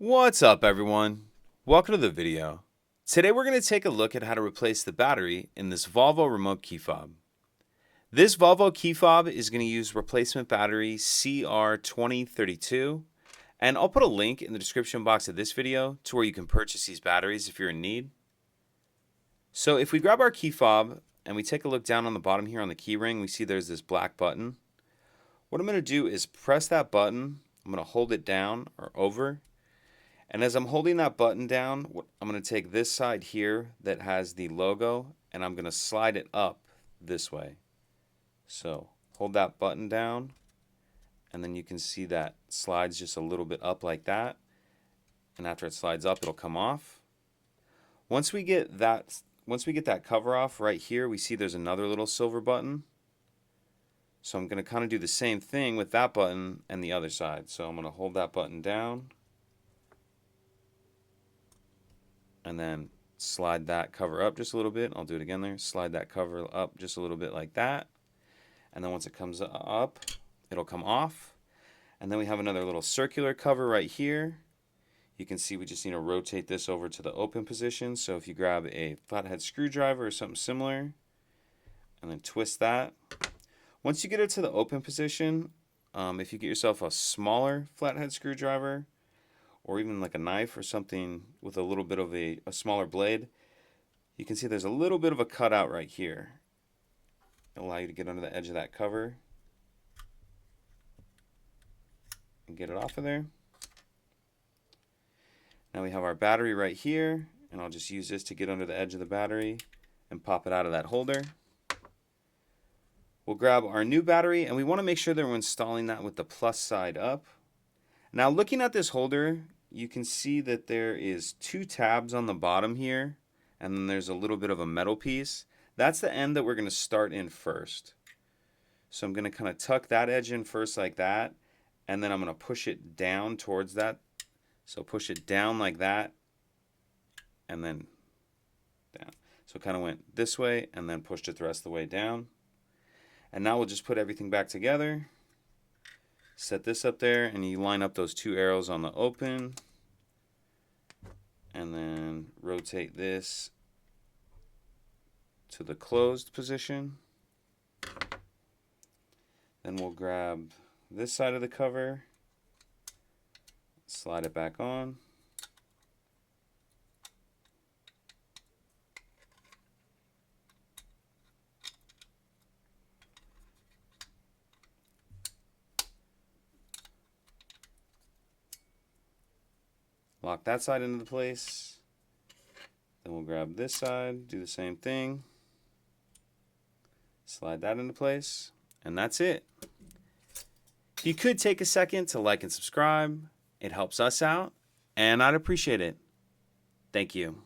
What's up, everyone? Welcome to the video. Today we're going to take a look at how to replace the battery in this Volvo remote key fob. This Volvo key fob is going to use replacement battery CR2032, and I'll put a link in the description box of this video to where you can purchase these batteries if you're in need. So if we grab our key fob and we take a look down on the bottom here on the key ring, we see there's this black button. What I'm going to do is press that button. I'm going to hold it down or over. And as I'm holding that button down, I'm going to take this side here that has the logo and I'm going to slide it up this way. So hold that button down and then you can see that slides just a little bit up like that. And after it slides up, it'll come off. Once we get that cover off right here, we see there's another little silver button. So I'm going to kind of do the same thing with that button and the other side. So I'm going to hold that button down. And then slide that cover up just a little bit. I'll do it again there. Slide that cover up just a little bit like that. And then once it comes up, it'll come off. And then we have another little circular cover right here. You can see we just need to rotate this over to the open position. So if you grab a flathead screwdriver or something similar, and then twist that. Once you get it to the open position, if you get yourself a smaller flathead screwdriver, or even like a knife or something with a little bit of a smaller blade, you can see there's a little bit of a cutout right here. It'll allow you to get under the edge of that cover and get it off of there. Now we have our battery right here, and I'll just use this to get under the edge of the battery and pop it out of that holder. We'll grab our new battery, and we want to make sure that we're installing that with the plus side up. Now looking at this holder, you can see that there is two tabs on the bottom here, and then there's a little bit of a metal piece. That's the end that we're going to start in first. So I'm going to kind of tuck that edge in first like that, and then I'm going to push it down towards that. So push it down like that, and then down. So it kind of went this way, and then pushed it the rest of the way down. And now we'll just put everything back together. Set this up there, and you line up those two arrows on the open, and then rotate this to the closed position. Then we'll grab this side of the cover, slide it back on. Lock that side into place. Then we'll grab this side, do the same thing. Slide that into place, and that's it. You could take a second to like and subscribe. It helps us out, and I'd appreciate it. Thank you.